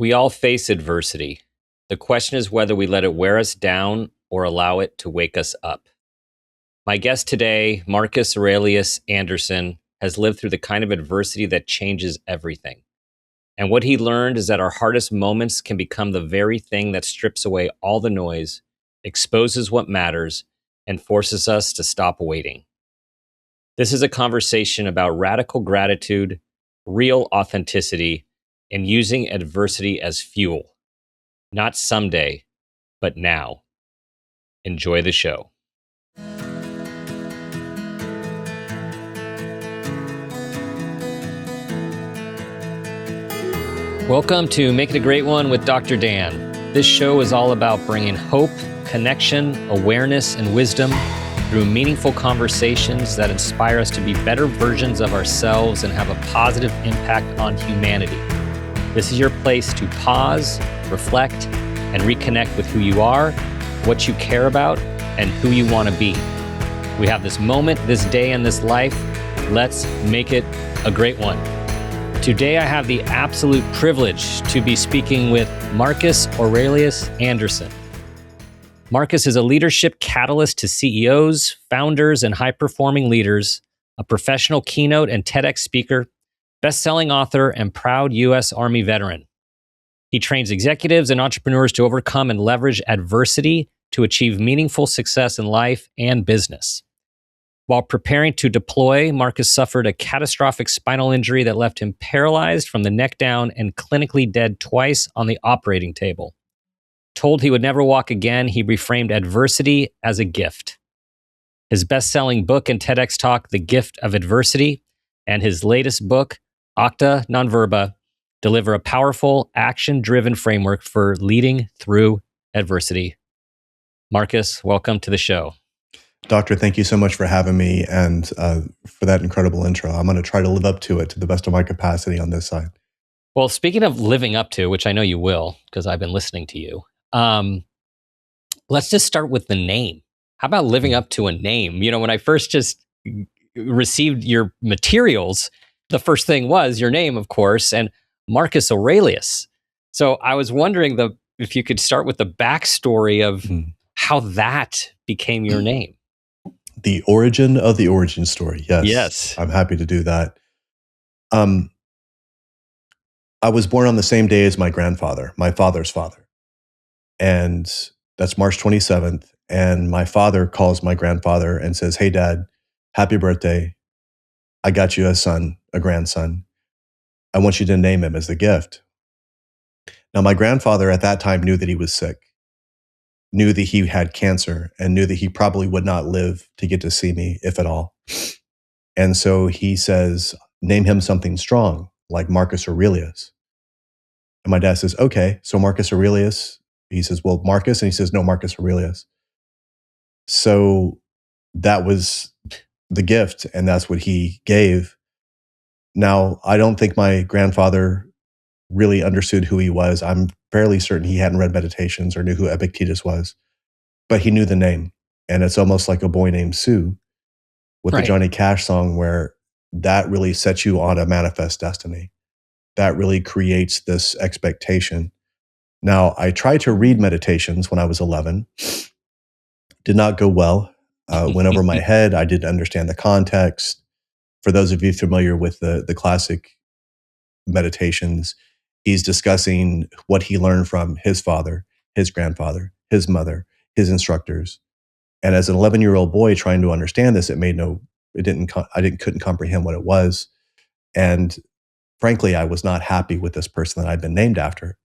We all face adversity. The question is whether we let it wear us down or allow it to wake us up. My guest today, Marcus Aurelius Anderson, has lived through the kind of adversity that changes everything. And what he learned is that our hardest moments can become the very thing that strips away all the noise, exposes what matters, and forces us to stop waiting. This is a conversation about radical gratitude, real authenticity, and using adversity as fuel. Not someday, but now. Enjoy the show. Welcome to Make It a Great One with Dr. Dan. This show is all about bringing hope, connection, awareness, and wisdom through meaningful conversations that inspire us to be better versions of ourselves and have a positive impact on humanity. This is your place to pause, reflect, and reconnect with who you are, what you care about, and who you want to be. We have this moment, this day, and this life. Let's make it a great one. Today, I have the absolute privilege to be speaking with Marcus Aurelius Anderson. Marcus is a leadership catalyst to CEOs, founders, and high-performing leaders, a professional keynote and TEDx speaker, best-selling author, and proud U.S. Army veteran. He trains executives and entrepreneurs to overcome and leverage adversity to achieve meaningful success in life and business. While preparing to deploy, Marcus suffered a catastrophic spinal injury that left him paralyzed from the neck down and clinically dead twice on the operating table. Told he would never walk again, he reframed adversity as a gift. His best-selling book and TEDx talk, The Gift of Adversity, and his latest book, Acta Non Verba, deliver a powerful, action-driven framework for leading through adversity. Marcus, welcome to the show. Doctor, thank you so much for having me and for that incredible intro. I'm going to try to live up to it to the best of my capacity on this side. Well, speaking of living up to, which I know you will, because I've been listening to you, let's just start with the name. How about living up to a name? You know, when I first just received your materials, the first thing was your name, of course, and Marcus Aurelius. So I was wondering if you could start with the backstory of how that became your name. The origin of the origin story. Yes. Yes. I'm happy to do that. I was born on the same day as my grandfather, my father's father. And that's March 27th. And my father calls my grandfather and says, "Hey, Dad, happy birthday. I got you a son, a grandson. I want you to name him as the gift." Now, my grandfather at that time knew that he was sick, knew that he had cancer, and knew that he probably would not live to get to see me, if at all. And so he says, "Name him something strong, like Marcus Aurelius." And my dad says, "Okay, so Marcus Aurelius." He says, "Well, Marcus," and he says, "No, Marcus Aurelius." So that was the gift, and that's what he gave. Now, I don't think my grandfather really understood who he was. I'm fairly certain he hadn't read Meditations or knew who Epictetus was, but he knew the name. And it's almost like A Boy Named Sue with the Johnny Cash song, where that really sets you on a manifest destiny. That really creates this expectation. Now, I tried to read Meditations when I was 11. Did not go well. Went over my head. I didn't understand the context. For those of you familiar with the classic Meditations, he's discussing what he learned from his father, his grandfather, his mother, his instructors. And as an 11-year-old boy trying to understand this, couldn't comprehend what it was. And frankly, I was not happy with this person that I'd been named after.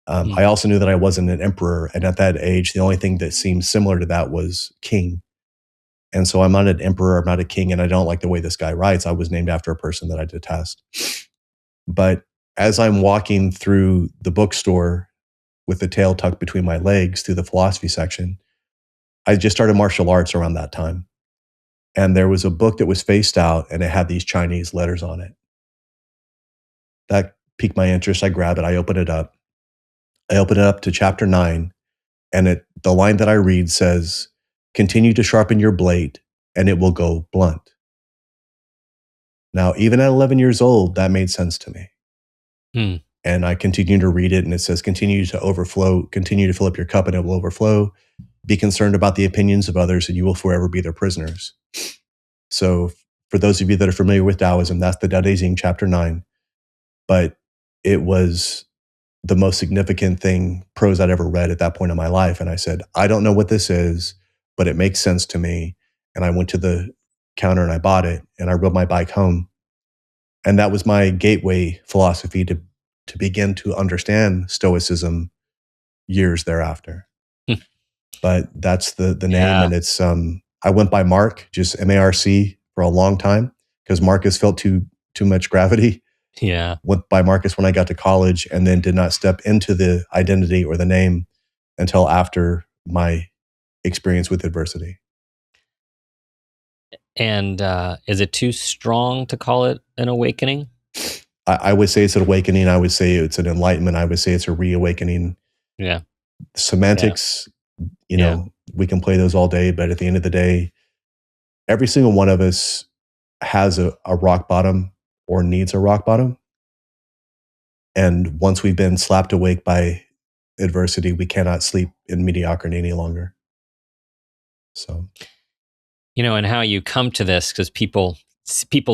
I also knew that I wasn't an emperor. And at that age, the only thing that seemed similar to that was king. And so I'm not an emperor, I'm not a king, and I don't like the way this guy writes. I was named after a person that I detest. But as I'm walking through the bookstore with the tail tucked between my legs through the philosophy section, I just started martial arts around that time. And there was a book that was faced out and it had these Chinese letters on it. That piqued my interest. I grabbed it. I opened it up. I opened it up to chapter 9. And the line that I read says, "Continue to sharpen your blade and it will go blunt." Now, even at 11 years old, that made sense to me. And I continue to read it, and it says, continue to overflow, continue to fill up your cup, and it will overflow. Be concerned about the opinions of others, and you will forever be their prisoners. So, for those of you that are familiar with Taoism, that's the Tao Te Ching, chapter 9. But it was the most significant thing, prose I'd ever read at that point in my life. And I said, I don't know what this is, but it makes sense to me. And I went to the counter and I bought it, and I rode my bike home. And that was my gateway philosophy to begin to understand Stoicism years thereafter. But that's the name, Yeah. and it's I went by Mark, just M-A-R-C, for a long time because Marcus felt too much gravity. Yeah. Went by Marcus when I got to college, and then did not step into the identity or the name until after my experience with adversity. And is it too strong to call it an awakening? I would say it's an awakening. I would say it's an enlightenment. I would say it's a reawakening. Yeah. Semantics, Yeah. we can play those all day, but at the end of the day, every single one of us has a rock bottom or needs a rock bottom. And once we've been slapped awake by adversity, we cannot sleep in mediocrity any longer. So, And how you come to this, because people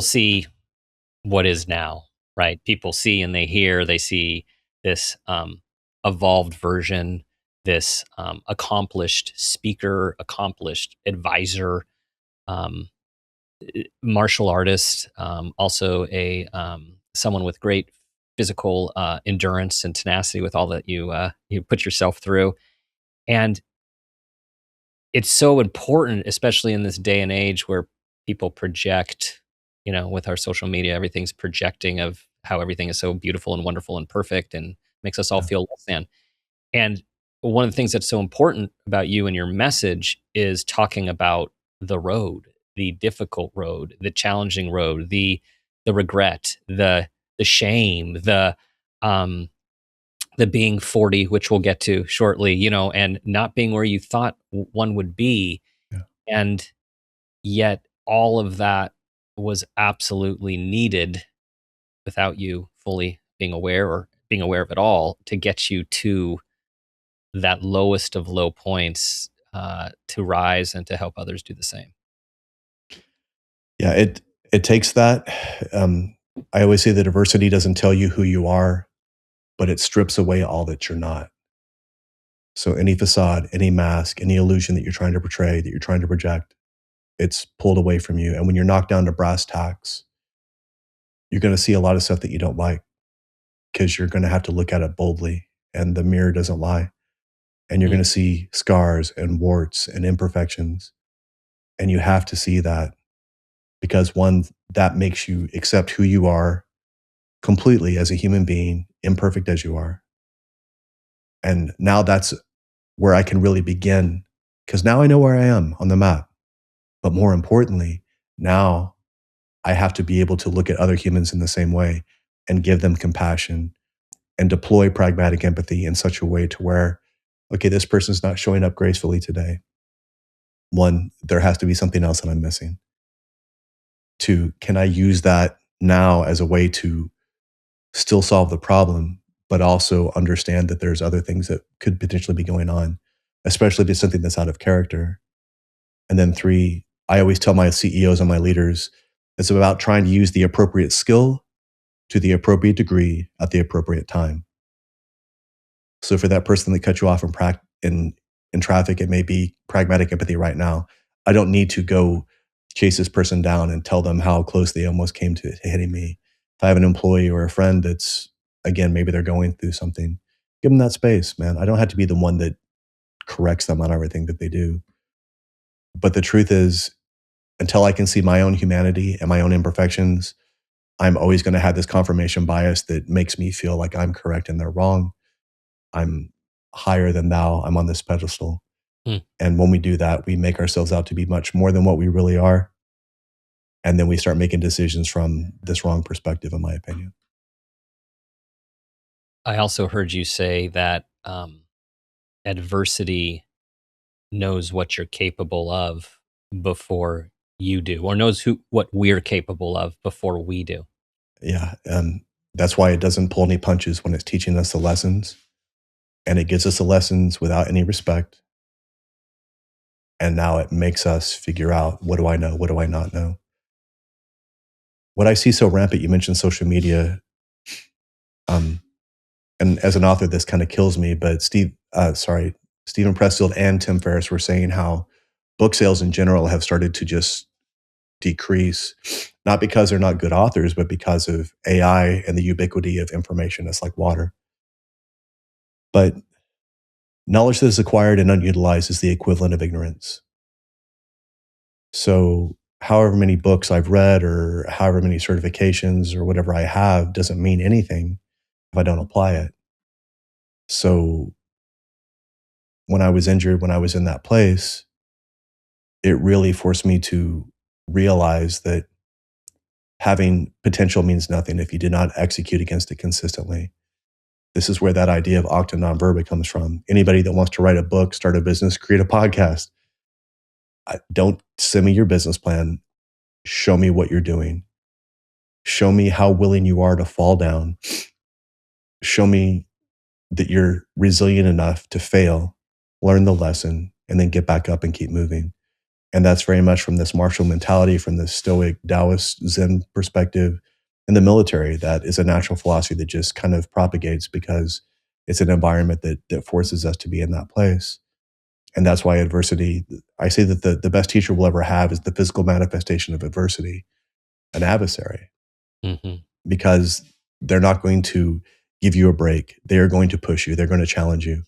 see what is now, right? People see and they see this evolved version, this accomplished speaker, accomplished advisor, um, martial artist, also a someone with great physical endurance and tenacity with all that you put yourself through. And it's so important, especially in this day and age where people project, with our social media, everything's projecting of how everything is so beautiful and wonderful and perfect and makes us all yeah. feel less than. And one of the things that's so important about you and your message is talking about the road, the difficult road, the challenging road, the regret, the shame, um, the being 40, which we'll get to shortly, and not being where you thought one would be. Yeah. And yet all of that was absolutely needed without you fully being aware or being aware of it all to get you to that lowest of low points, to rise and to help others do the same. Yeah, it takes that. I always say that adversity doesn't tell you who you are, but it strips away all that you're not. So any facade, any mask, any illusion that you're trying to portray, that you're trying to project, it's pulled away from you. And when you're knocked down to brass tacks, you're going to see a lot of stuff that you don't like because you're going to have to look at it boldly, and the mirror doesn't lie. And you're Mm. going to see scars and warts and imperfections. And you have to see that because one, that makes you accept who you are completely as a human being, imperfect as you are. And now that's where I can really begin because now I know where I am on the map. But more importantly, now I have to be able to look at other humans in the same way and give them compassion and deploy pragmatic empathy in such a way to where, okay, this person's not showing up gracefully today. One, there has to be something else that I'm missing. Two, can I use that now as a way to still solve the problem, but also understand that there's other things that could potentially be going on, especially if it's something that's out of character. And then three, I always tell my CEOs and my leaders, it's about trying to use the appropriate skill to the appropriate degree at the appropriate time. So for that person that cut you off in traffic, it may be pragmatic empathy right now. I don't need to go chase this person down and tell them how close they almost came to hitting me. If I have an employee or a friend that's, again, maybe they're going through something, give them that space, man. I don't have to be the one that corrects them on everything that they do. But the truth is, until I can see my own humanity and my own imperfections, I'm always going to have this confirmation bias that makes me feel like I'm correct and they're wrong. I'm higher than thou. I'm on this pedestal. Hmm. And when we do that, we make ourselves out to be much more than what we really are. And then we start making decisions from this wrong perspective, in my opinion. I also heard you say that adversity knows what you're capable of before you do, or knows what we're capable of before we do. Yeah. That's why it doesn't pull any punches when it's teaching us the lessons. And it gives us the lessons without any respect. And now it makes us figure out, what do I know? What do I not know? What I see so rampant, you mentioned social media. And as an author, this kind of kills me, but Stephen Pressfield and Tim Ferriss were saying how book sales in general have started to just decrease, not because they're not good authors, but because of AI and the ubiquity of information. It's like water. But knowledge that is acquired and unutilized is the equivalent of ignorance. So however many books I've read or however many certifications or whatever I have doesn't mean anything if I don't apply it. So when I was injured, when I was in that place, it really forced me to realize that having potential means nothing if you did not execute against it consistently. This is where that idea of octa non verba comes from. Anybody that wants to write a book, start a business, create a podcast, don't send me your business plan. Show me what you're doing. Show me how willing you are to fall down. Show me that you're resilient enough to fail, learn the lesson, and then get back up and keep moving. And that's very much from this martial mentality, from this Stoic Taoist Zen perspective. In the military, that is a natural philosophy that just kind of propagates because it's an environment that forces us to be in that place. And that's why adversity, I say that the best teacher we'll ever have is the physical manifestation of adversity, an adversary, because they're not going to give you a break. They're going to push you. They're going to challenge you.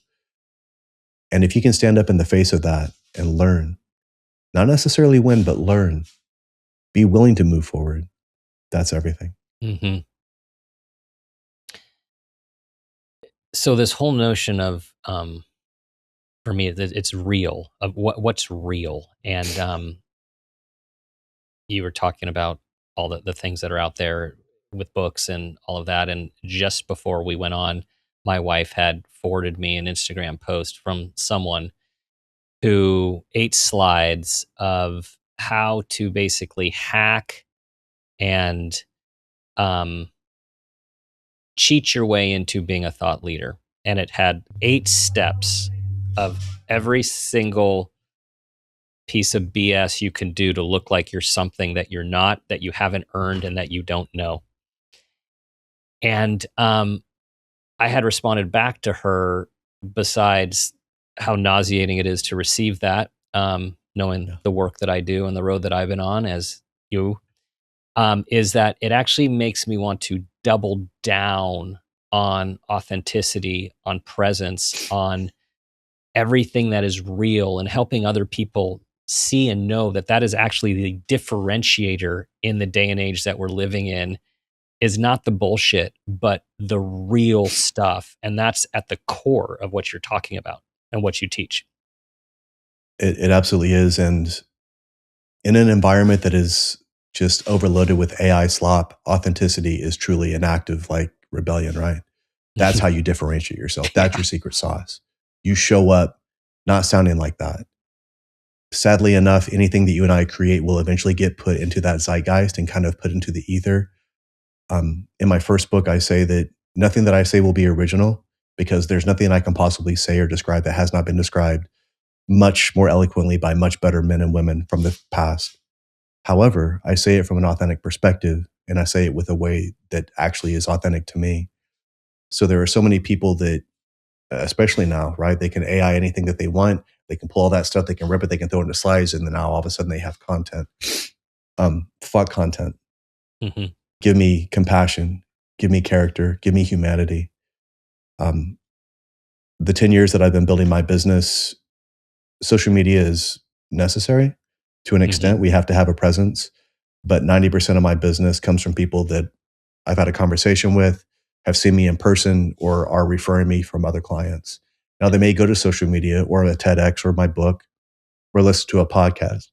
And if you can stand up in the face of that and learn, not necessarily win, but learn, be willing to move forward, that's everything. So this whole notion of, for me, it's real, of what's real. And you were talking about all the things that are out there with books and all of that. And just before we went on, my wife had forwarded me an Instagram post from someone who 8 slides of how to basically hack and cheat your way into being a thought leader. And it had 8 steps of every single piece of BS you can do to look like you're something that you're not, that you haven't earned, and that you don't know. And I had responded back to her, besides how nauseating it is to receive that, knowing the work that I do and the road that I've been on as you, is that it actually makes me want to double down on authenticity, on presence, on everything that is real, and helping other people see and know that that is actually the differentiator in the day and age that we're living in, is not the bullshit, but the real stuff. And that's at the core of what you're talking about and what you teach. It absolutely is. And in an environment that is just overloaded with AI slop, authenticity is truly an act of like rebellion, right? That's how you differentiate yourself. That's your secret sauce. You show up not sounding like that. Sadly enough, anything that you and I create will eventually get put into that zeitgeist and kind of put into the ether. In my first book, I say that nothing that I say will be original, because there's nothing I can possibly say or describe that has not been described much more eloquently by much better men and women from the past. However, I say it from an authentic perspective, and I say it with a way that actually is authentic to me. So there are so many people that, especially now, right? They can AI anything that they want. They can pull all that stuff. They can rip it. They can throw it into slides, and then now all of a sudden they have content. Fuck content. Give me compassion. Give me character. Give me humanity. The 10 years that I've been building my business, social media is necessary to an extent. We have to have a presence, but 90% of my business comes from people that I've had a conversation with, have seen me in person, or are referring me from other clients. Now, they may go to social media or a TEDx or my book or listen to a podcast,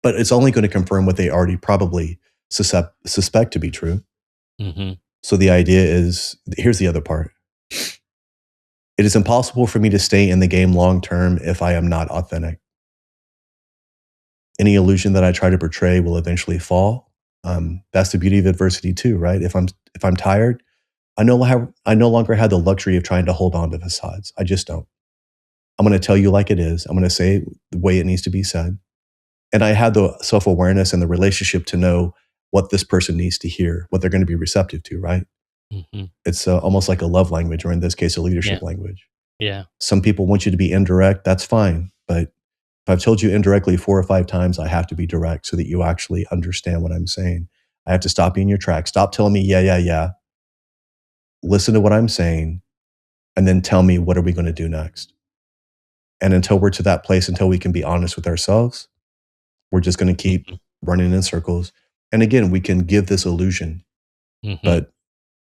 but it's only going to confirm what they already probably suspect to be true. So the idea is, here's the other part. It is impossible for me to stay in the game long term if I am not authentic. Any illusion that I try to portray will eventually fall, That's the beauty of adversity too, right? If I'm tired, I no longer have the luxury of trying to hold on to facades. I just don't. I'm going to tell you like it is. I'm going to say it the way it needs to be said. And I had the self-awareness and the relationship to know what this person needs to hear, what they're going to be receptive to, right? Mm-hmm. It's almost like a love language, or in this case, a leadership Yeah. language. Yeah. Some people want you to be indirect. That's fine. But if I've told you indirectly 4 or 5 times, I have to be direct so that you actually understand what I'm saying. I have to stop you in your tracks. Stop telling me, yeah, yeah, yeah. Listen to what I'm saying, and then tell me, what are we going to do next? And until we're to that place, until we can be honest with ourselves, we're just going to keep Mm-hmm. running in circles. And again, we can give this illusion, Mm-hmm. but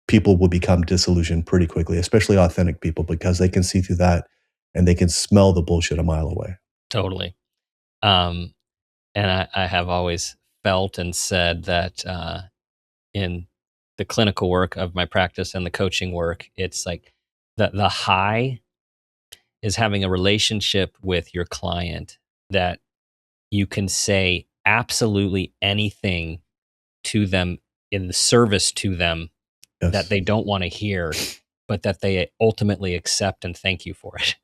people will become disillusioned pretty quickly, especially authentic people, because they can see through that and they can smell the bullshit a mile away. Totally. And I have always felt and said that in the clinical work of my practice and the coaching work, it's like the high is having a relationship with your client that you can say absolutely anything to them in the service to them that Yes. they don't want to hear, but that they ultimately accept and thank you for it.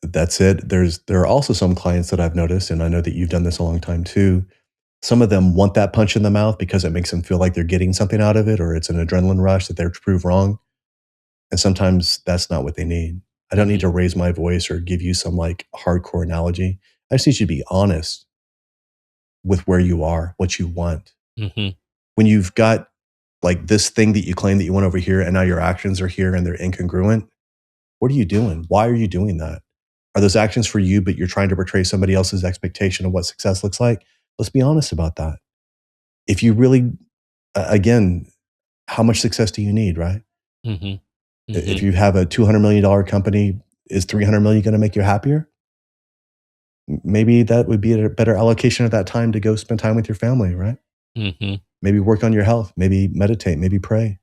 That's it. There are also some clients that I've noticed, and I know that you've done this a long time too. Some of them want that punch in the mouth because it makes them feel like they're getting something out of it, or it's an adrenaline rush that they're to prove wrong. And sometimes that's not what they need. I don't need Mm-hmm. to raise my voice or give you some like hardcore analogy. I just need you to be honest with where you are, what you want. Mm-hmm. When you've got like this thing that you claim that you want over here, and now your actions are here and they're incongruent, what are you doing? Why are you doing that? Are those actions for you, but you're trying to portray somebody else's expectation of what success looks like? Let's be honest about that. If you really, again, how much success do you need, right? Mm-hmm. If Mm-hmm. you have a $200 million company, is 300 million going to make you happier? Maybe that would be a better allocation of that time to go spend time with your family, right? Mm-hmm. Maybe work on your health, maybe meditate, maybe pray,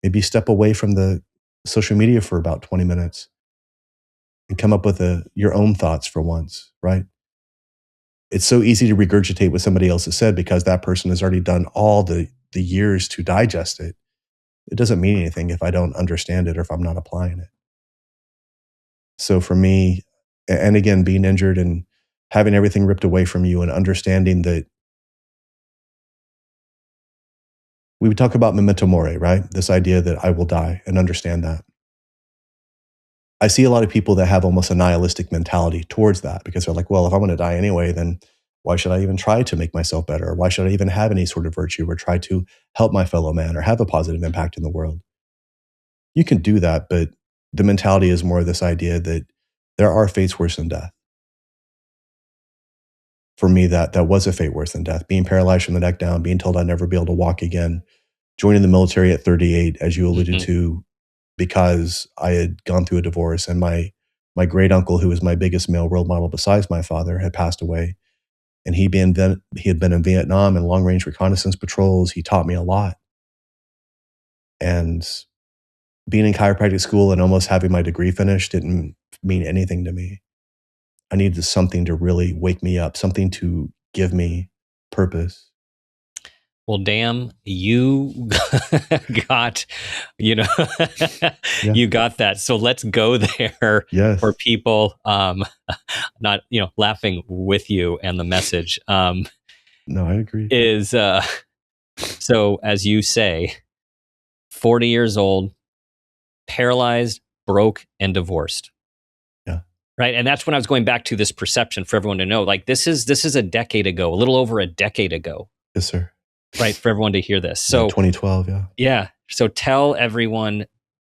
maybe step away from the social media for about 20 minutes and come up with your own thoughts for once, right? It's so easy to regurgitate what somebody else has said because that person has already done all the years to digest it. It doesn't mean anything if I don't understand it or if I'm not applying it. So for me, and again, being injured and having everything ripped away from you and understanding that we would talk about memento mori, right? This idea that I will die and understand that. I see a lot of people that have almost a nihilistic mentality towards that because they're like, well, if I'm going to die anyway, then why should I even try to make myself better? Or why should I even have any sort of virtue or try to help my fellow man or have a positive impact in the world? You can do that, but the mentality is more this idea that there are fates worse than death. For me, that was a fate worse than death. Being paralyzed from the neck down, being told I'd never be able to walk again, joining the military at 38, as you alluded Mm-hmm. to, because I had gone through a divorce and my great uncle, who was my biggest male role model besides my father, had passed away. And he had been in Vietnam and long range reconnaissance patrols. He taught me a lot. And being in chiropractic school and almost having my degree finished didn't mean anything to me. I needed something to really wake me up, something to give me purpose. Well, damn, you got, you know, Yeah. you got that. So let's go there Yes. for people, not, laughing with you and the message, No, I agree. is, so as you say, 40 years old, paralyzed, broke, and divorced. Yeah. Right. And that's when I was going back to this perception for everyone to know, like, this is a decade ago, a little over a decade ago, Yes, sir. right? For everyone to hear this. Yeah, So 2012. Yeah. yeah. So tell everyone.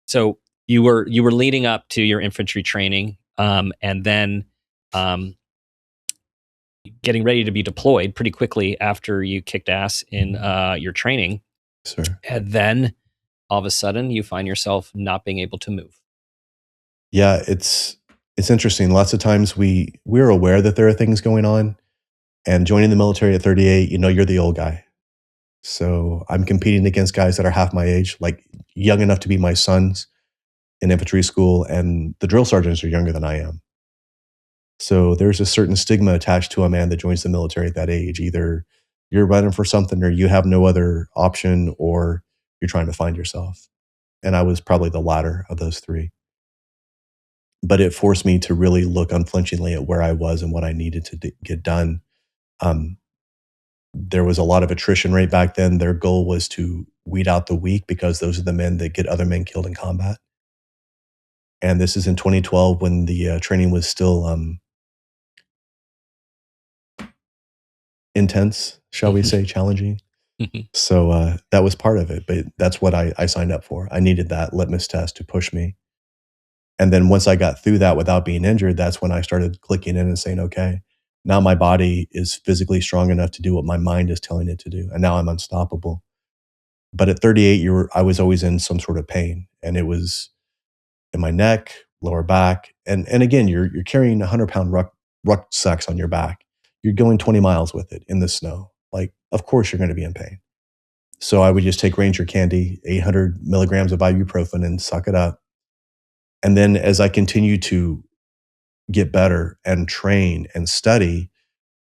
So you were leading up to your infantry training, and then um, getting ready to be deployed pretty quickly after you kicked ass in your training, Sir. and then all of a sudden you find yourself not being able to move. Yeah, it's interesting. Lots of times we're aware that there are things going on, and joining the military at 38, you're the old guy. So I'm competing against guys that are half my age, like young enough to be my sons in infantry school, and the drill sergeants are younger than I am. So there's a certain stigma attached to a man that joins the military at that age. Either you're running for something, or you have no other option, or you're trying to find yourself. And I was probably the latter of those three. But it forced me to really look unflinchingly at where I was and what I needed to get done. Um, there was a lot of attrition rate back then. Their goal was to weed out the weak because those are the men that get other men killed in combat. And this is in 2012 when the training was still intense, shall we say, challenging. So that was part of it, but that's what I signed up for. I needed that litmus test to push me. And then once I got through that without being injured, that's when I started clicking in and saying, okay, now my body is physically strong enough to do what my mind is telling it to do. And now I'm unstoppable. But at 38, I was always in some sort of pain. And it was in my neck, lower back. And again, you're carrying 100-pound rucksacks on your back. You're going 20 miles with it in the snow. Like, of course you're going to be in pain. So I would just take Ranger Candy, 800 milligrams of ibuprofen, and suck it up. And then as I continued to get better and train and study,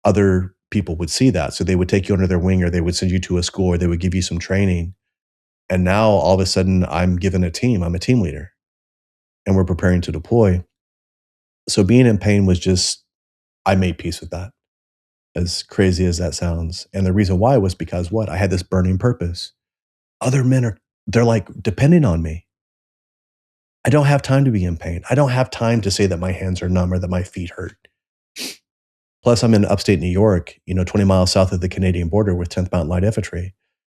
other people would see that. So they would take you under their wing, or they would send you to a school, or they would give you some training. And now all of a sudden I'm given a team. I'm a team leader and we're preparing to deploy. So being in pain was just, I made peace with that, as crazy as that sounds. And the reason why was because what? I had this burning purpose. Other men they're like depending on me. I don't have time to be in pain. I don't have time to say that my hands are numb or that my feet hurt. Plus, I'm in upstate New York, 20 miles south of the Canadian border with 10th Mountain Light Infantry.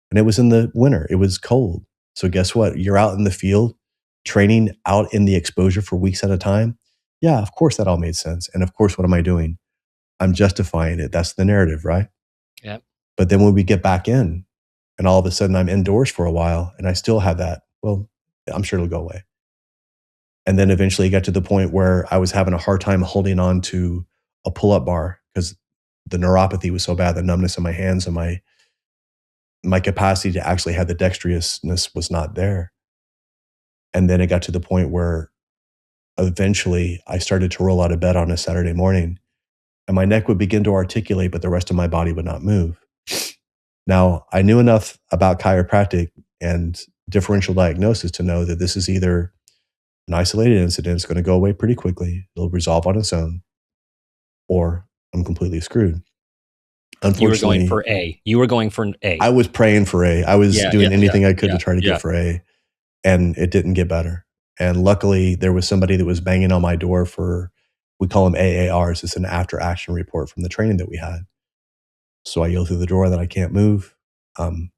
And it was in the winter. It was cold. So guess what? You're out in the field, training out in the exposure for weeks at a time. Yeah, of course that all made sense. And of course, what am I doing? I'm justifying it. That's the narrative, right? Yeah. But then when we get back in and all of a sudden I'm indoors for a while and I still have that, well, I'm sure it'll go away. And then eventually it got to the point where I was having a hard time holding on to a pull-up bar because the neuropathy was so bad, the numbness in my hands and my capacity to actually have the dexterousness was not there. And then it got to the point where eventually I started to roll out of bed on a Saturday morning and my neck would begin to articulate, but the rest of my body would not move. Now, I knew enough about chiropractic and differential diagnosis to know that this is either an isolated incident, it's going to go away pretty quickly, it'll resolve on its own, or I'm completely screwed. You were going Unfortunately, for A. You were going for A. I was praying for A. I was doing anything I could to try to yeah. get for A, and it didn't get better. And luckily, there was somebody that was banging on my door for, we call them AARs. It's an after action report from the training that we had. So I yell through the door that I can't move. I'm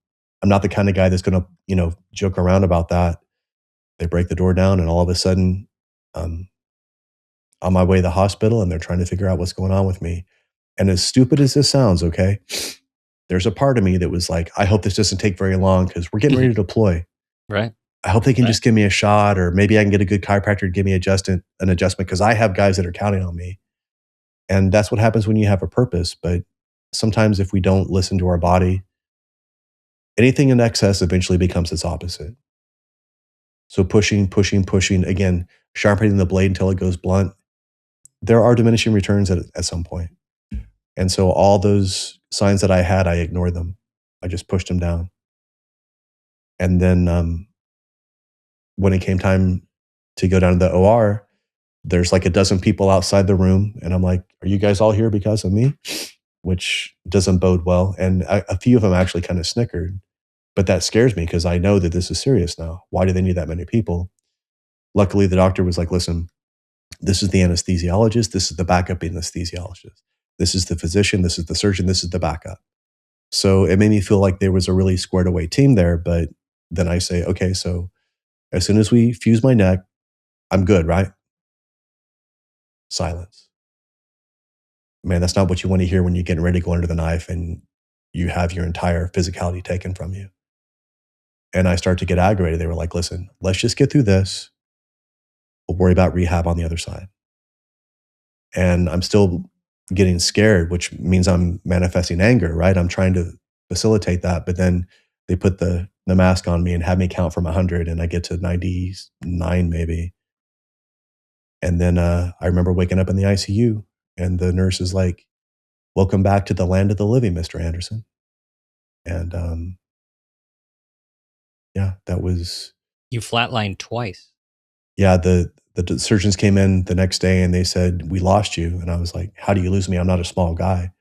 not the kind of guy that's going to, joke around about that. They break the door down, and all of a sudden, on my way to the hospital, and they're trying to figure out what's going on with me. And as stupid as this sounds, okay, there's a part of me that was like, I hope this doesn't take very long because we're getting ready to deploy. Right. I hope they can just give me a shot, or maybe I can get a good chiropractor to give me an adjustment because I have guys that are counting on me. And that's what happens when you have a purpose. But sometimes if we don't listen to our body, anything in excess eventually becomes its opposite. So pushing, again, sharpening the blade until it goes blunt. There are diminishing returns at some point. And so all those signs that I had, I ignored them. I just pushed them down. And then when it came time to go down to the OR, there's like a dozen people outside the room. And I'm like, are you guys all here because of me? Which doesn't bode well. And a few of them actually kind of snickered. But that scares me because I know that this is serious now. Why do they need that many people? Luckily, the doctor was like, listen, this is the anesthesiologist. This is the backup anesthesiologist. This is the physician. This is the surgeon. This is the backup. So it made me feel like there was a really squared away team there. But then I say, okay, so as soon as we fuse my neck, I'm good, right? Silence. Man, that's not what you want to hear when you're getting ready to go under the knife and you have your entire physicality taken from you. And I start to get aggravated. They were like, listen, let's just get through this. We'll worry about rehab on the other side. And I'm still getting scared, which means I'm manifesting anger, right? I'm trying to facilitate that. But then they put the mask on me and have me count from 100 and I get to 99 maybe. And then I remember waking up in the ICU and the nurse is like, welcome back to the land of the living, Mr. Anderson. And yeah, that was, You flatlined twice. yeah, the surgeons came in the next day and they said, "We lost you." And I was like, "How do you lose me? I'm not a small guy."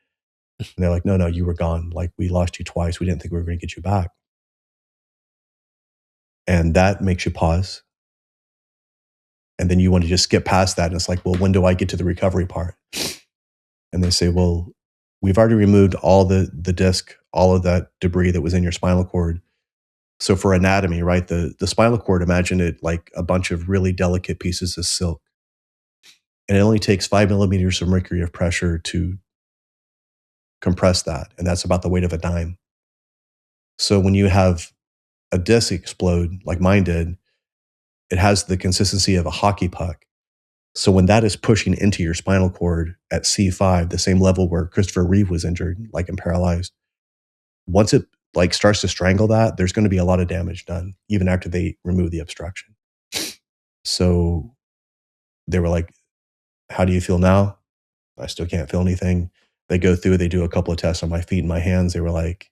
And they're like, "No, no, you were gone. Like, we lost you twice. We didn't think we were going to get you back." And that makes you pause. And then you want to just skip past that. And it's like, well, when do I get to the recovery part? And they say, well, we've already removed all the disc, all of that debris that was in your spinal cord. So for anatomy, right, the spinal cord, imagine it like a bunch of really delicate pieces of silk. And it only takes 5 millimeters of mercury of pressure to compress that. And that's about the weight of a dime. So when you have a disc explode, like mine did, it has the consistency of a hockey puck. So when that is pushing into your spinal cord at C5, the same level where Christopher Reeve was injured, like in Paralyzed, once it like starts to strangle that, there's going to be a lot of damage done, even after they remove the obstruction. So they were like, "How do you feel now?" I still can't feel anything. They go through, they do a couple of tests on my feet and my hands. They were like,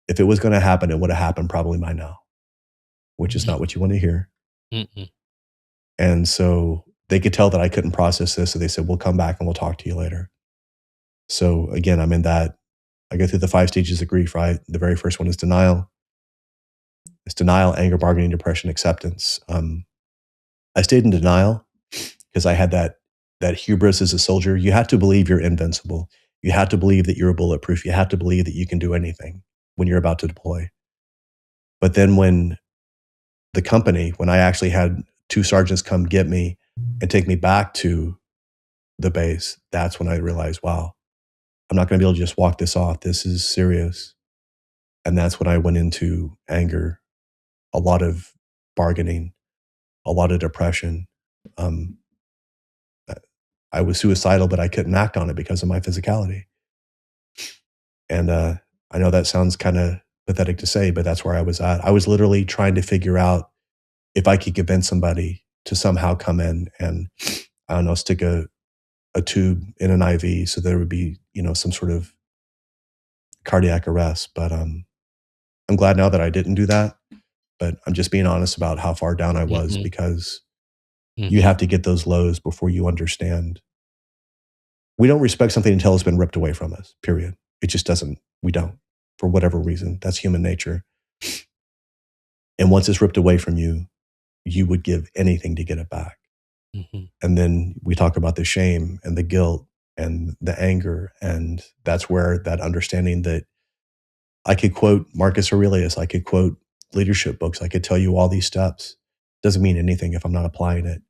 "If it was going to happen, it would have happened probably by now," which is not what you want to hear. Mm-mm. And so they could tell that I couldn't process this. So they said, "We'll come back and we'll talk to you later." So again, I'm in that. I go through the 5 stages of grief, right? The very first one is denial. It's denial, anger, bargaining, depression, acceptance. I stayed in denial because I had that hubris as a soldier. You have to believe you're invincible. You have to believe that you're bulletproof. You have to believe that you can do anything when you're about to deploy. But then when the company, when I actually had 2 sergeants come get me and take me back to the base, that's when I realized, wow, I'm not going to be able to just walk this off. This is serious. And that's when I went into anger, a lot of bargaining, a lot of depression. Um, I was suicidal, but I couldn't act on it because of my physicality. And I know that sounds kind of pathetic to say, but that's where I was at. I was literally trying to figure out if I could convince somebody to somehow come in and, I don't know, stick a tube in an IV so there would be, some sort of cardiac arrest. But I'm glad now that I didn't do that. But I'm just being honest about how far down I was, Mm-hmm. because you Mm-hmm. have to get those lows before you understand. We don't respect something until it's been ripped away from us, period. It just doesn't. We don't, for whatever reason. That's human nature. And once it's ripped away from you, you would give anything to get it back. Mm-hmm. And then we talk about the shame and the guilt and the anger. And that's where that understanding that I could quote Marcus Aurelius, I could quote leadership books, I could tell you all these steps. Doesn't mean anything if I'm not applying it.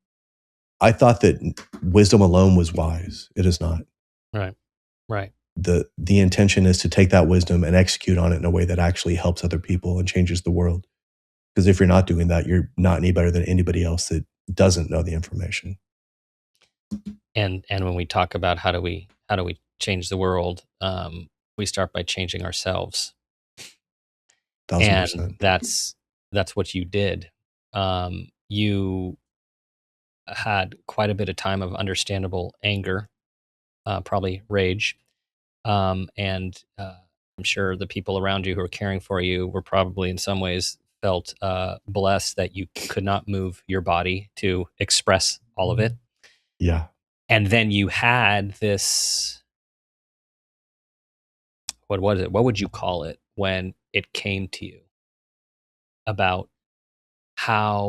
I thought that wisdom alone was wise. It is not. Right. Right. The intention is to take that wisdom and execute on it in a way that actually helps other people and changes the world. Because if you're not doing that, you're not any better than anybody else that doesn't know the information. And when we talk about how do we change the world, we start by changing ourselves, and 1000%. that's what you did. You had quite a bit of time of understandable anger, probably rage, and I'm sure the people around you who were caring for you were probably in some ways felt blessed that you could not move your body to express all of it. Yeah. And then you had this, what was it? What would you call it when it came to you about how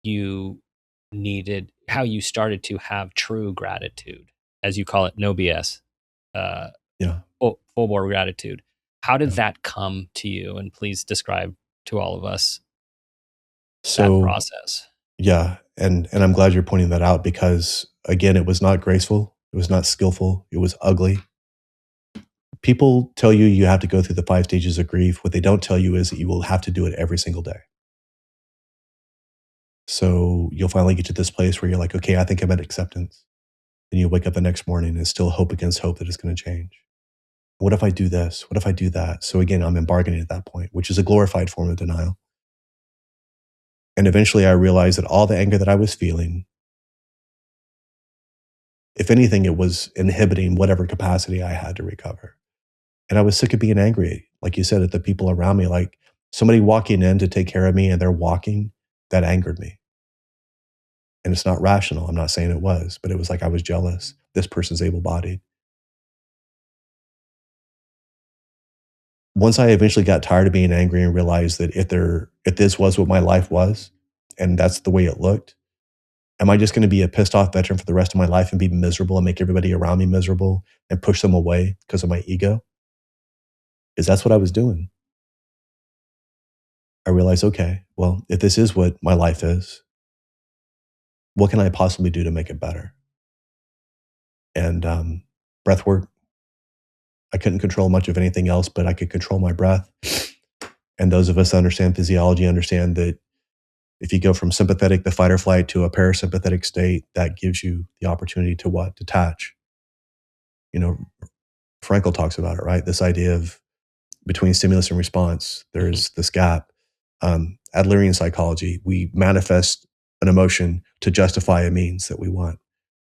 you how you started to have true gratitude, as you call it, no BS, uh, Yeah. full bore gratitude. How did Yeah. that come to you? And please describe to all of us that So, process. yeah, and I'm glad you're pointing that out, because again, it was not graceful, it was not skillful, it was ugly. People tell you you have to go through the 5 stages of grief. What they don't tell you is that you will have to do it every single day. So you'll finally get to this place where you're like, okay, I think I'm at acceptance. And you wake up the next morning and it's still hope against hope that it's going to change. What if I do this? What if I do that? So again, I'm in bargaining at that point, which is a glorified form of denial. And eventually I realized that all the anger that I was feeling, if anything, it was inhibiting whatever capacity I had to recover. And I was sick of being angry. like you said, at the people around me, like somebody walking in to take care of me and they're walking, that angered me. And it's not rational. I'm not saying it was, but it was like I was jealous. This person's able-bodied. Once I eventually got tired of being angry and realized that if this was what my life was, and that's the way it looked, am I just going to be a pissed off veteran for the rest of my life and be miserable and make everybody around me miserable and push them away because of my ego? Because that's what I was doing. I realized, okay, well, if this is what my life is, what can I possibly do to make it better? And breath work, I couldn't control much of anything else, but I could control my breath. And those of us that understand physiology understand that if you go from sympathetic, the fight or flight, to a parasympathetic state, that gives you the opportunity to what? Detach. You know, Frankl talks about it, right? This idea of between stimulus and response, there's this gap. Adlerian psychology, we manifest an emotion to justify a means that we want.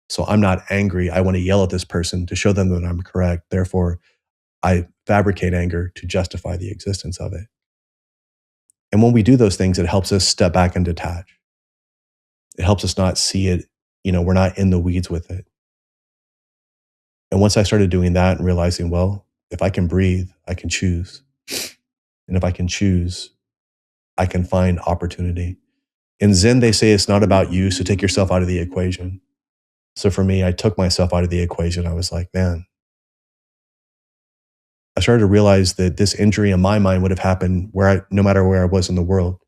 So I'm not angry. I want to yell at this person to show them that I'm correct. Therefore, I fabricate anger to justify the existence of it. And when we do those things, it helps us step back and detach. It helps us not see it. We're not in the weeds with it. And once I started doing that and realizing, well, if I can breathe, I can choose. And if I can choose, I can find opportunity. In Zen, they say it's not about you, so take yourself out of the equation. So for me, I took myself out of the equation. I was like, man, I started to realize that this injury in my mind would have happened no matter where I was in the world,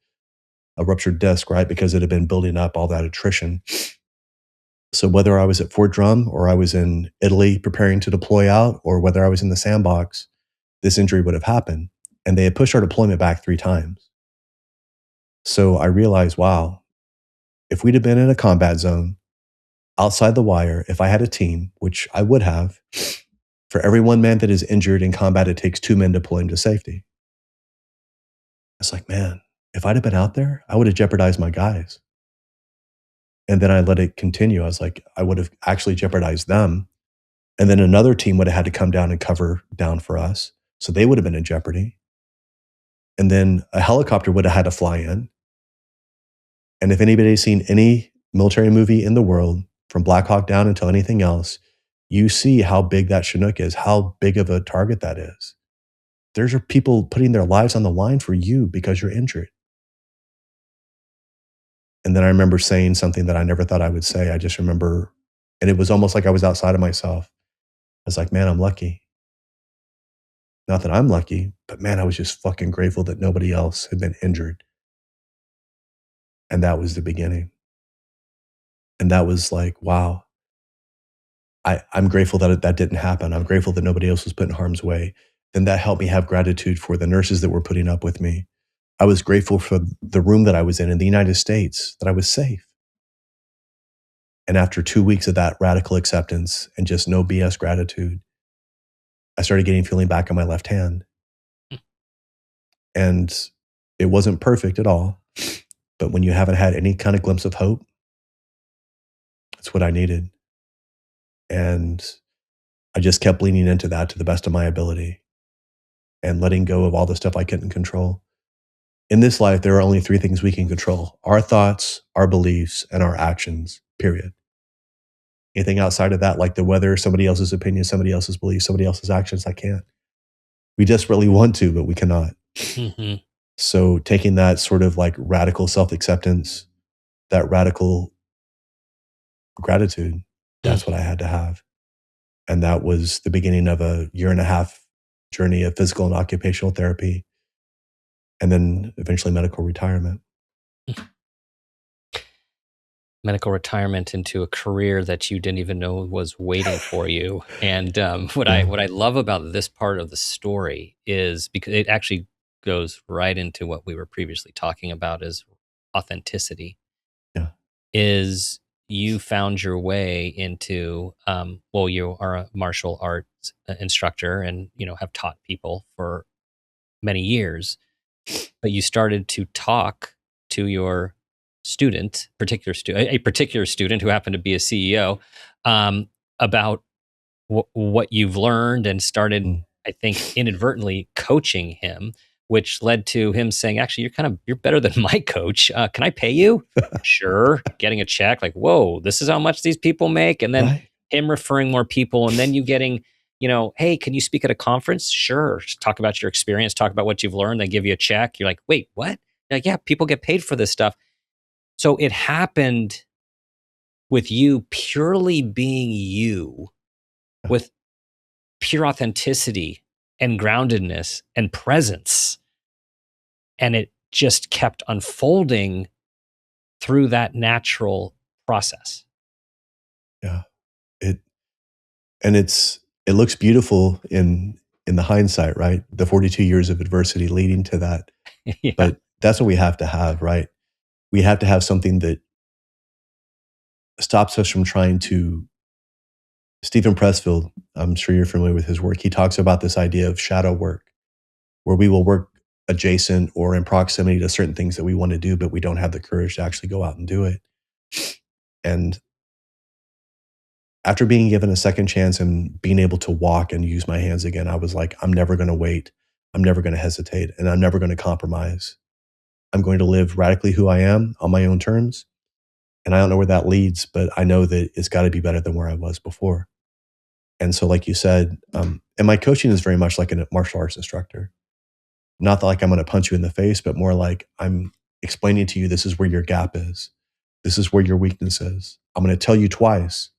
a ruptured disc, right? Because it had been building up all that attrition. So whether I was at Fort Drum or I was in Italy preparing to deploy out, or whether I was in the sandbox, this injury would have happened. And they had pushed our deployment back 3 times. So I realized, wow, if we'd have been in a combat zone outside the wire, if I had a team, which I would have, for every 1 man that is injured in combat, it takes 2 men to pull him to safety. It's like, man, if I'd have been out there, I would have jeopardized my guys. And then I let it continue. I was like, I would have actually jeopardized them. And then another team would have had to come down and cover down for us. So they would have been in jeopardy. And then a helicopter would have had to fly in. And if anybody's seen any military movie in the world, from Black Hawk Down until anything else, you see how big that Chinook is, how big of a target that is. There's people putting their lives on the line for you because you're injured. And then I remember saying something that I never thought I would say. I just remember, and it was almost like I was outside of myself. I was like, man, I'm lucky. Not that I'm lucky, but man, I was just fucking grateful that nobody else had been injured. And that was the beginning. And that was like, wow. I'm grateful that that didn't happen. I'm grateful that nobody else was put in harm's way. Then that helped me have gratitude for the nurses that were putting up with me. I was grateful for the room that I was in the United States, that I was safe. And after 2 weeks of that radical acceptance and just no BS gratitude, I started getting feeling back in my left hand. And it wasn't perfect at all. But when you haven't had any kind of glimpse of hope, it's what I needed. And I just kept leaning into that to the best of my ability and letting go of all the stuff I couldn't control. In this life, there are only 3 things we can control: our thoughts, our beliefs, and our actions, period. Anything outside of that, like the weather, somebody else's opinion, somebody else's beliefs, somebody else's actions, I can't. We desperately want to, but we cannot. Mm-hmm. So taking that sort of like radical self-acceptance, that radical gratitude, that's what I had to have. And that was the beginning of a 1.5 year journey of physical and occupational therapy, and then eventually medical retirement. Medical retirement into a career that you didn't even know was waiting for you. And what I love about this part of the story is because it actually goes right into what we were previously talking about, is authenticity. Yeah. Is you found your way into well, you are a martial arts instructor and have taught people for many years, but you started to talk to your a particular student who happened to be a CEO, about what you've learned, and started I think, inadvertently coaching him, which led to him saying, actually, you're better than my coach. Can I pay you? Sure. Getting a check, like, whoa, this is how much these people make. And then Right. him referring more people. And then you getting, hey, can you speak at a conference? Sure. Just talk about your experience, talk about what you've learned. They give you a check. You're like, wait, what? Like, yeah, people get paid for this stuff. So it happened with you purely being you, Yeah. with pure authenticity and groundedness and presence. And it just kept unfolding through that natural process. Yeah. It and it looks beautiful in the hindsight, right? The 42 years of adversity leading to that. Yeah. But that's what we have to have, right? We have to have something that stops us from trying to. Stephen Pressfield, I'm sure you're familiar with his work. He talks about this idea of shadow work, where we will work adjacent or in proximity to certain things that we want to do, but we don't have the courage to actually go out and do it. And after being given a second chance and being able to walk and use my hands again, I was like, I'm never going to wait. I'm never going to hesitate, and I'm never going to compromise. I'm going to live radically who I am on my own terms. And I don't know where that leads, but I know that it's got to be better than where I was before. And so, like you said, and my coaching is very much like a martial arts instructor. Not that like I'm going to punch you in the face, but more like I'm explaining to you this is where your gap is. This is where your weakness is. I'm going to tell you twice.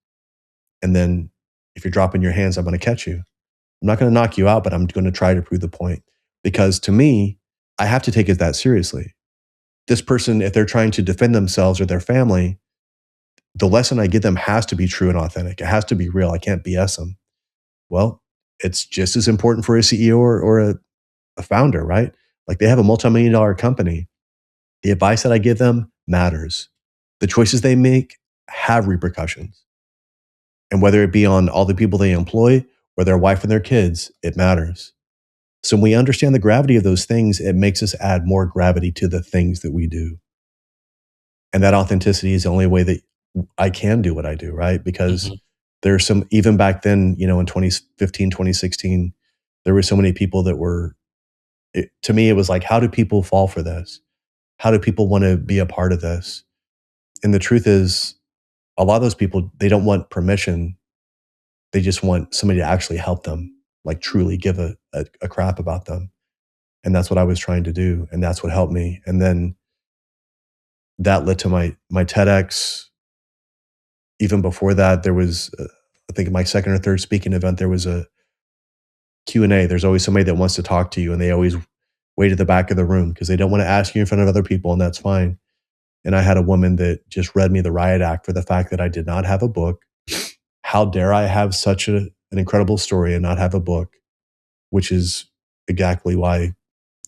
And then if you're dropping your hands, I'm going to catch you. I'm not going to knock you out, but I'm going to try to prove the point. Because to me, I have to take it that seriously. This person, if they're trying to defend themselves or their family, the lesson I give them has to be true and authentic. It has to be real. I can't BS them. Well, it's just as important for a CEO or a founder, right? Like they have a multi-million-dollar company. The advice that I give them matters. The choices they make have repercussions. And whether it be on all the people they employ or their wife and their kids, it matters. So when we understand the gravity of those things, it makes us add more gravity to the things that we do. And that authenticity is the only way that I can do what I do, right? Because Mhm. there's some, even back then, in 2015, 2016, there were so many people that were, to me, it was like, how do people fall for this? How do people want to be a part of this? And the truth is, a lot of those people, they don't want permission. They just want somebody to actually help them, like truly give a crap about them. And that's what I was trying to do. And that's what helped me. And then that led to my TEDx. Even before that, there was, I think my second or third speaking event, there was a Q&A. There's always somebody that wants to talk to you, and they always wait at the back of the room because they don't want to ask you in front of other people, and that's fine. And I had a woman that just read me the riot act for the fact that I did not have a book. How dare I have such an incredible story and not have a book, which is exactly why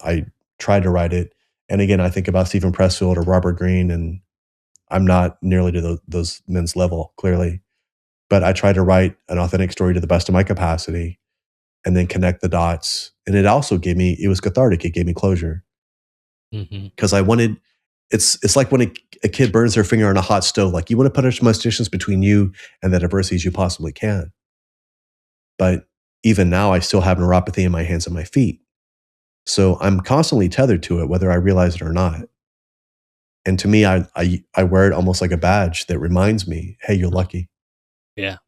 I tried to write it. And again, I think about Stephen Pressfield or Robert Greene, and I'm not nearly to those men's level, clearly. But I tried to write an authentic story to the best of my capacity and then connect the dots. And it also it was cathartic. It gave me closure Mhm. because I wanted, it's like when a kid burns their finger on a hot stove, like you want to put as much distance between you and that adversity as you possibly can. But even now, I still have neuropathy in my hands and my feet. So I'm constantly tethered to it, whether I realize it or not. And to me, I wear it almost like a badge that reminds me, hey, you're Mhm. lucky. Yeah.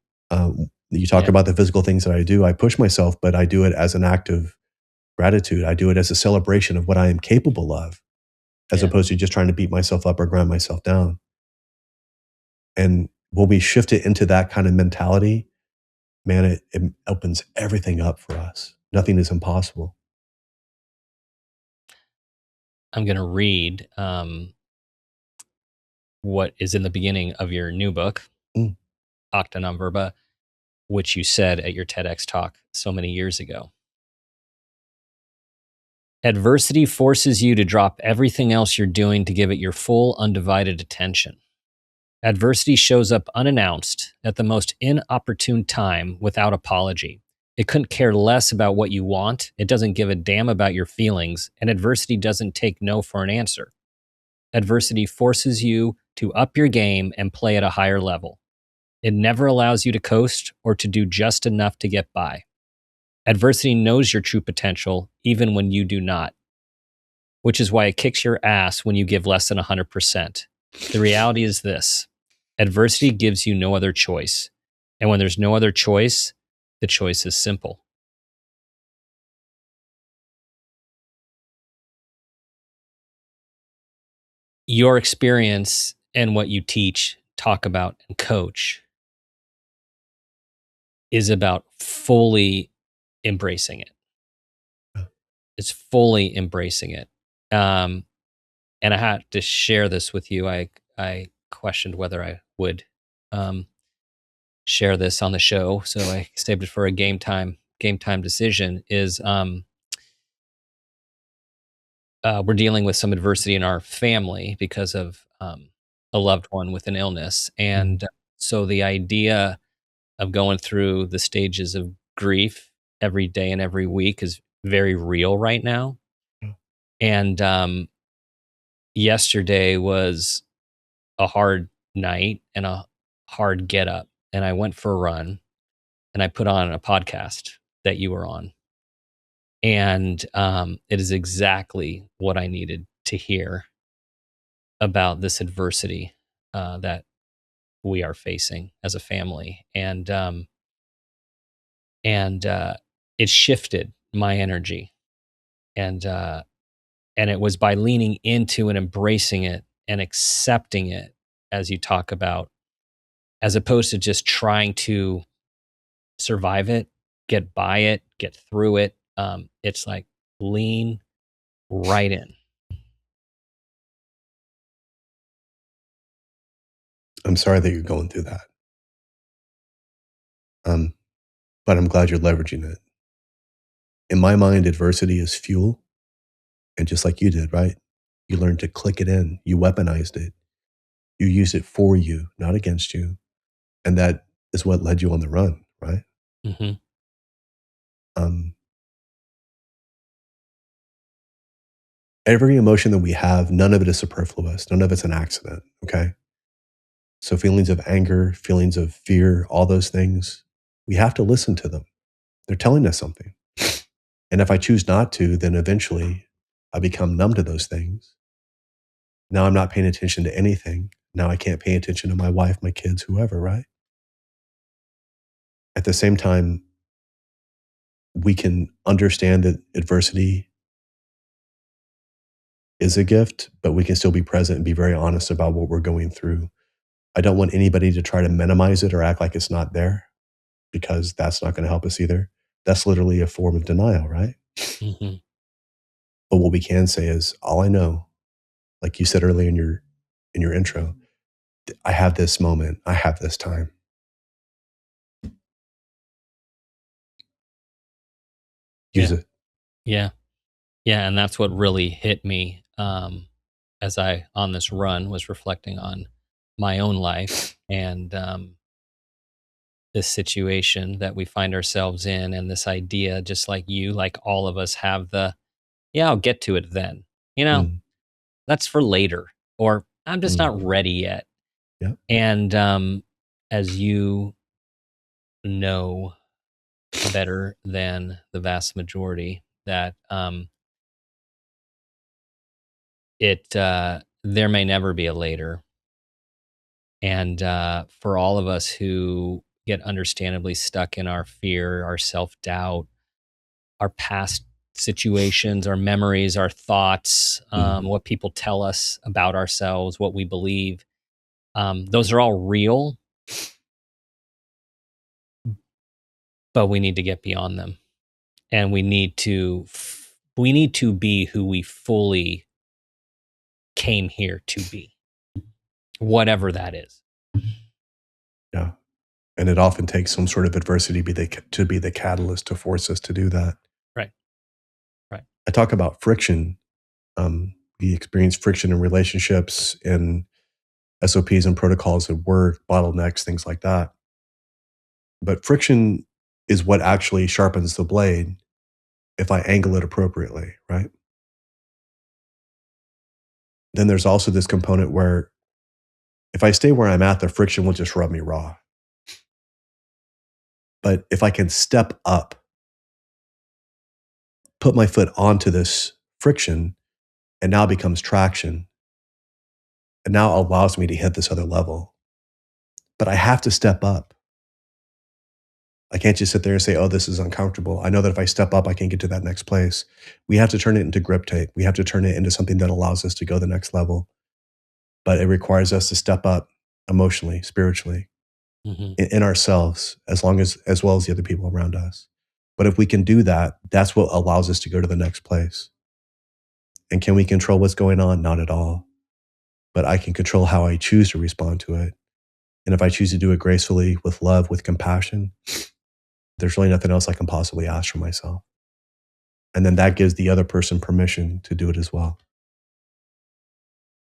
You talk Yeah. about the physical things that I do. I push myself, but I do it as an act of gratitude. I do it as a celebration of what I am capable of, as Yeah. opposed to just trying to beat myself up or grind myself down. And when we shift it into that kind of mentality, man, it opens everything up for us. Nothing is impossible. I'm going to read what is in the beginning of your new book, Mm, Octa Non Verba, which you said at your TEDx talk so many years ago. Adversity forces you to drop everything else you're doing to give it your full, undivided attention. Adversity shows up unannounced at the most inopportune time without apology. It couldn't care less about what you want. It doesn't give a damn about your feelings. And adversity doesn't take no for an answer. Adversity forces you to up your game and play at a higher level. It never allows you to coast or to do just enough to get by. Adversity knows your true potential, even when you do not, which is why it kicks your ass when you give less than 100%. The reality is this: adversity gives you no other choice. And when there's no other choice, the choice is simple. Your experience and what you teach, talk about, and coach is about fully embracing it. It's fully embracing it. And I had to share this with you. I questioned whether I would um, share this on the show, so I saved it for a game time decision. Is we're dealing with some adversity in our family because of a loved one with an illness, Mm. and so the idea of going through the stages of grief every day and every week is very real right now. Yeah. And yesterday was a hard night and a hard get up. And I went for a run and I put on a podcast that you were on. And it is exactly what I needed to hear about this adversity that we are facing as a family. And it shifted my energy. And and it was by leaning into and embracing it and accepting it, as you talk about, as opposed to just trying to survive it, get by it, get through it. It's like lean right in. I'm sorry that you're going through that. Um, but I'm glad you're leveraging it. In my mind, adversity is fuel. And just like you did, right? You learned to click it in, you weaponized it, you used it for you, not against you. And that is what led you on the run, right? Hmm. Um, every emotion that we have, none of it is superfluous, none of it's an accident, okay? So feelings of anger, feelings of fear, all those things, we have to listen to them. They're telling us something. And if I choose not to, then eventually I become numb to those things. Now I'm not paying attention to anything. Now I can't pay attention to my wife, my kids, whoever, right? At the same time, we can understand that adversity is a gift, but we can still be present and be very honest about what we're going through. I don't want anybody to try to minimize it or act like it's not there, because that's not going to help us either. That's literally a form of denial, right? Hmm. But what we can say is, all I know, like you said earlier in your intro, I have this moment, I have this time. Use Yeah, it. yeah, yeah. And that's what really hit me as I on this run was reflecting on my own life and this situation that we find ourselves in, and this idea, just like you, like all of us, have the yeah, I'll get to it then. You know, Mm, that's for later, or I'm just mm, not ready yet. yeah, And as you know better than the vast majority, that it there may never be a later. And for all of us who get understandably stuck in our fear, our self doubt, our past situations, our memories, our thoughts, mm, what people tell us about ourselves, what we believe, those are all real, but we need to get beyond them, and we need to be who we fully came here to be, whatever that is. yeah. And it often takes some sort of adversity to be the catalyst to force us to do that. Right, right. I talk about friction. We experience friction in relationships, in SOPs and protocols at work, bottlenecks, things like that. But friction is what actually sharpens the blade if I angle it appropriately, right? Then there's also this component where if I stay where I'm at, the friction will just rub me raw. But if I can step up put my foot onto this friction, and now it becomes traction. And now it allows me to hit this other level. But I have to step up. I can't just sit there and say, oh, this is uncomfortable. I know that if I step up, I can get to that next place. We have to turn it into grip tape. We have to turn it into something that allows us to go the next level. But it requires us to step up emotionally, spiritually, in ourselves, as well as the other people around us. But if we can do that, that's what allows us to go to the next place. And can we control what's going on? Not at all. But I can control how I choose to respond to it. And if I choose to do it gracefully, with love, with compassion, there's really nothing else I can possibly ask for myself. And then that gives the other person permission to do it as well.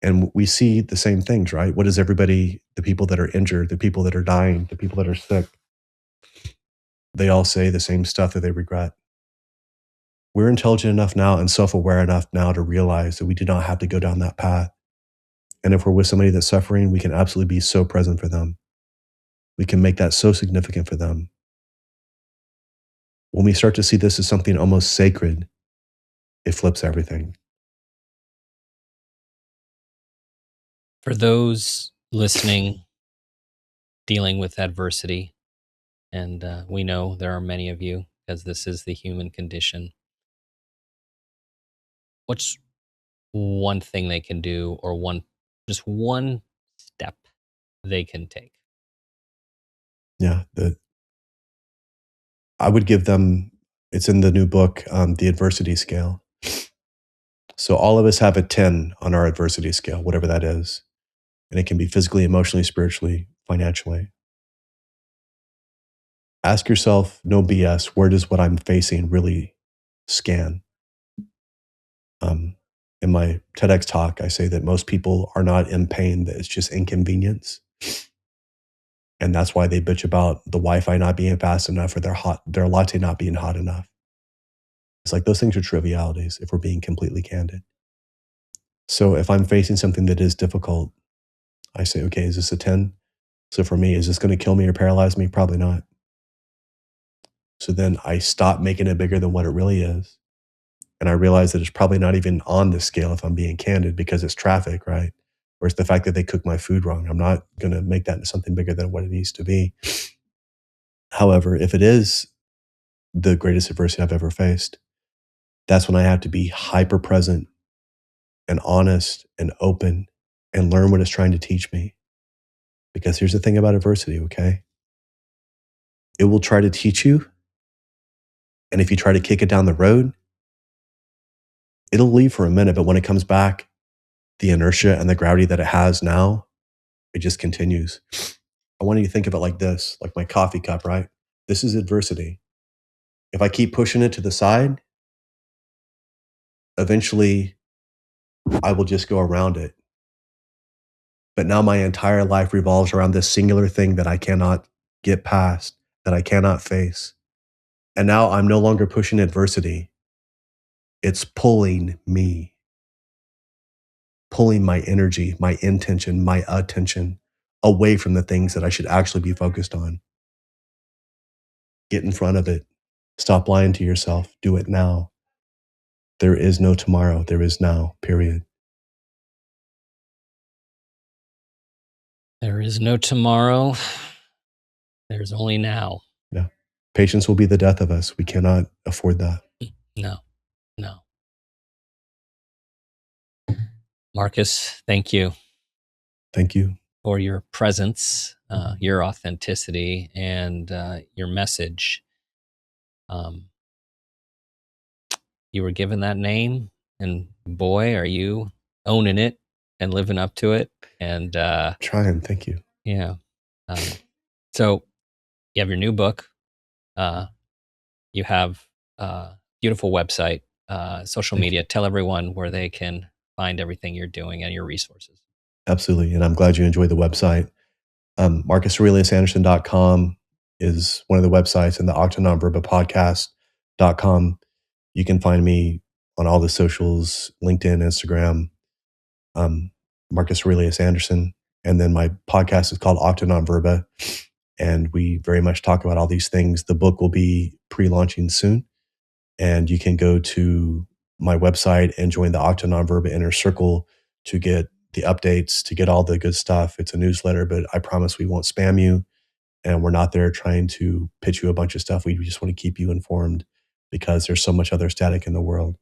And we see the same things, right? What is everybody, the people that are injured, the people that are dying, the people that are sick, they all say the same stuff that they regret. We're intelligent enough now and self-aware enough now to realize that we do not have to go down that path. And if we're with somebody that's suffering, we can absolutely be so present for them. We can make that so significant for them. When we start to see this as something almost sacred, it flips everything. For those listening, dealing with adversity, and we know there are many of you, because this is the human condition, what's one thing they can do, or just one step they can take? Yeah, I would give them, it's in the new book, the adversity scale. So all of us have a 10 on our adversity scale, whatever that is. And it can be physically, emotionally, spiritually, financially. Ask yourself, no BS, where does what I'm facing really scan? In my TEDx talk, I say that most people are not in pain, that it's just inconvenience. And that's why they bitch about the Wi-Fi not being fast enough or their latte not being hot enough. It's like those things are trivialities if we're being completely candid. So if I'm facing something that is difficult, I say, okay, is this a 10? So for me, is this going to kill me or paralyze me? Probably not. So then I stop making it bigger than what it really is. And I realize that it's probably not even on this scale if I'm being candid, because it's traffic, right? Or it's the fact that they cook my food wrong. I'm not going to make that into something bigger than what it needs to be. However, if it is the greatest adversity I've ever faced, that's when I have to be hyper present and honest and open and learn what it's trying to teach me. Because here's the thing about adversity, okay? It will try to teach you. And if you try to kick it down the road, it'll leave for a minute. But when it comes back, the inertia and the gravity that it has now, it just continues. I want you to think of it like this, like my coffee cup, right? This is adversity. If I keep pushing it to the side, eventually I will just go around it. But now my entire life revolves around this singular thing that I cannot get past, that I cannot face. And now I'm no longer pushing adversity. It's pulling me, pulling my energy, my intention, my attention away from the things that I should actually be focused on. Get in front of it. Stop lying to yourself. Do it now. There is no tomorrow. There is now, period. There is no tomorrow. There's only now. Yeah. Patience will be the death of us. We cannot afford that. No. Marcus, thank you. Thank you. For your presence, your authenticity, and your message. You were given that name, and boy, are you owning it and living up to it. And Trying. Thank you. yeah. So you have your new book. You have a beautiful website, social media. Tell everyone where they can find everything you're doing and your resources. Absolutely. And I'm glad you enjoyed the website. MarcusAureliusAnderson.com is one of the websites, and the octononverbapodcast.com. You can find me on all the socials, LinkedIn, Instagram, Marcus Aurelius Anderson. And then my podcast is called Octononverba. And we very much talk about all these things. The book will be pre-launching soon. And you can go to my website and join the Octa Nonverbal Inner Circle to get the updates, to get all the good stuff. It's a newsletter, but I promise we won't spam you. And we're not there trying to pitch you a bunch of stuff. We just want to keep you informed because there's so much other static in the world.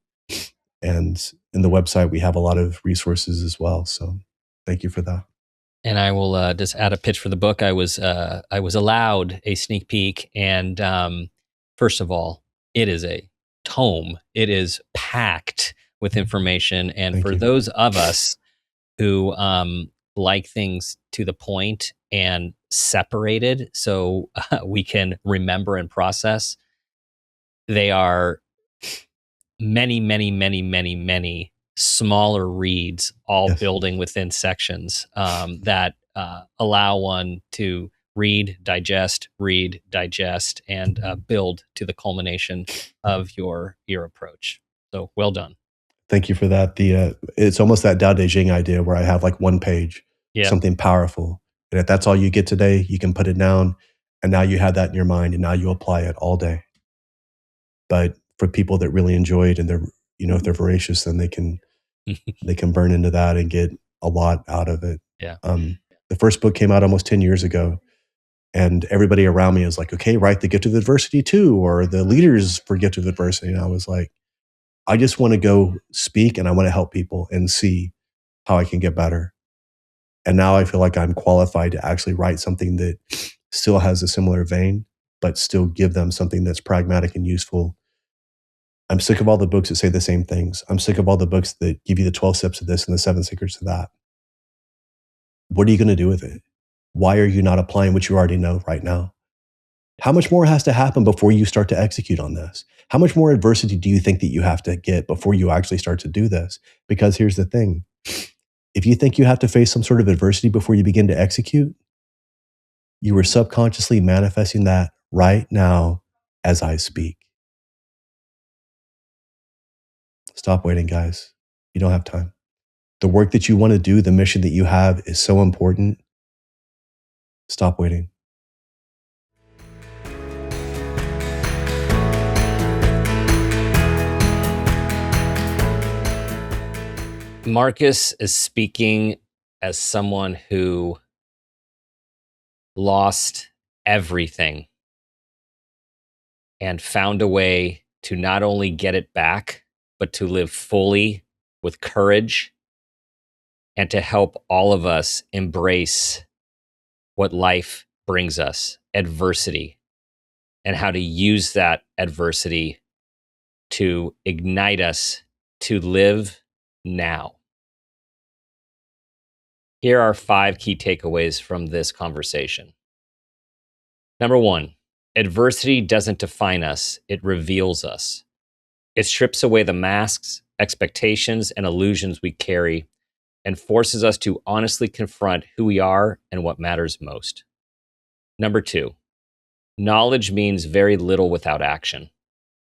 And in the website, we have a lot of resources as well. So thank you for that. And I will just add a pitch for the book. I was allowed a sneak peek, and first of all, it is a tome. It is packed with information, and Thank for you. those of us who like things to the point and separated, so we can remember and process, they are many, many, many, many, many smaller reads, all Yes. building within sections that allow one to read, digest, and build to the culmination of your approach. So well done. Thank you for that. It's almost that Tao Te Ching idea where I have like one page, Yeah. something powerful. And if that's all you get today, you can put it down. And now you have that in your mind and now you apply it all day. But for people that really enjoy it and they're, if they're voracious, then they can burn into that and get a lot out of it. Yeah. The first book came out almost 10 years ago. And everybody around me is like, okay, write The Gift of Adversity too, or the leaders for Gift of Adversity. And I was like, I just want to go speak and I want to help people and see how I can get better. And now I feel like I'm qualified to actually write something that still has a similar vein, but still give them something that's pragmatic and useful. I'm sick of all the books that say the same things. I'm sick of all the books that give you the 12 steps of this and the 7 secrets of that. What are you going to do with it? Why are you not applying what you already know right now? How much more has to happen before you start to execute on this? How much more adversity do you think that you have to get before you actually start to do this? Because here's the thing. If you think you have to face some sort of adversity before you begin to execute, you are subconsciously manifesting that right now as I speak. Stop waiting, guys. You don't have time. The work that you want to do, the mission that you have is so important. Stop waiting. Marcus is speaking as someone who lost everything and found a way to not only get it back, but to live fully with courage and to help all of us embrace what life brings us, adversity, and how to use that adversity to ignite us to live now. Here are 5 key takeaways from this conversation. Number 1, adversity doesn't define us, it reveals us. It strips away the masks, expectations, and illusions we carry and forces us to honestly confront who we are and what matters most. Number 2, knowledge means very little without action.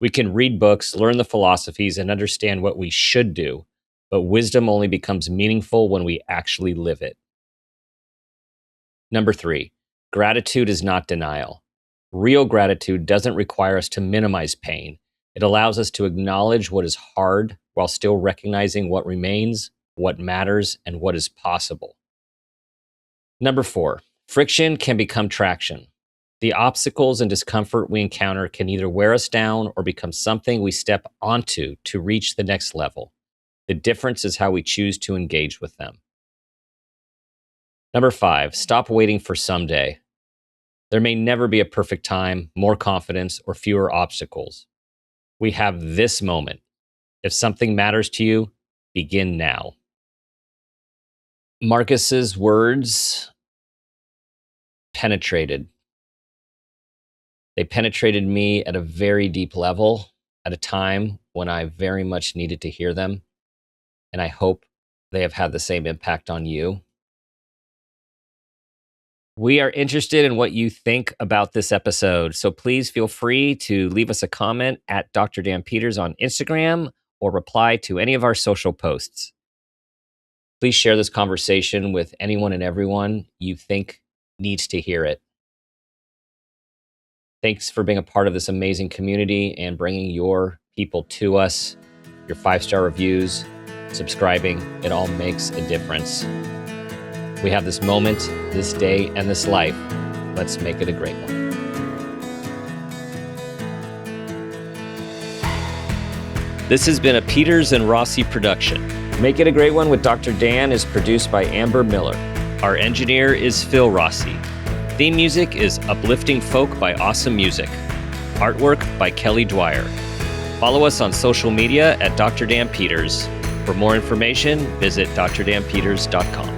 We can read books, learn the philosophies, and understand what we should do, but wisdom only becomes meaningful when we actually live it. Number 3, gratitude is not denial. Real gratitude doesn't require us to minimize pain. It allows us to acknowledge what is hard while still recognizing what remains, what matters, and what is possible. Number 4, friction can become traction. The obstacles and discomfort we encounter can either wear us down or become something we step onto to reach the next level. The difference is how we choose to engage with them. Number 5, stop waiting for someday. There may never be a perfect time, more confidence, or fewer obstacles. We have this moment. If something matters to you, begin now. Marcus's words penetrated. They penetrated me at a very deep level at a time when I very much needed to hear them. And I hope they have had the same impact on you. We are interested in what you think about this episode. So please feel free to leave us a comment at Dr. Dan Peters on Instagram or reply to any of our social posts. Please share this conversation with anyone and everyone you think needs to hear it. Thanks for being a part of this amazing community and bringing your people to us, your 5-star reviews, subscribing. It all makes a difference. We have this moment, this day, and this life. Let's make it a great one. This has been a Peters and Rossi production. Make It a Great One with Dr. Dan is produced by Amber Miller. Our engineer is Phil Rossi. Theme music is Uplifting Folk by Awesome Music. Artwork by Kelly Dwyer. Follow us on social media at Dr. Dan Peters. For more information, visit drdanpeters.com.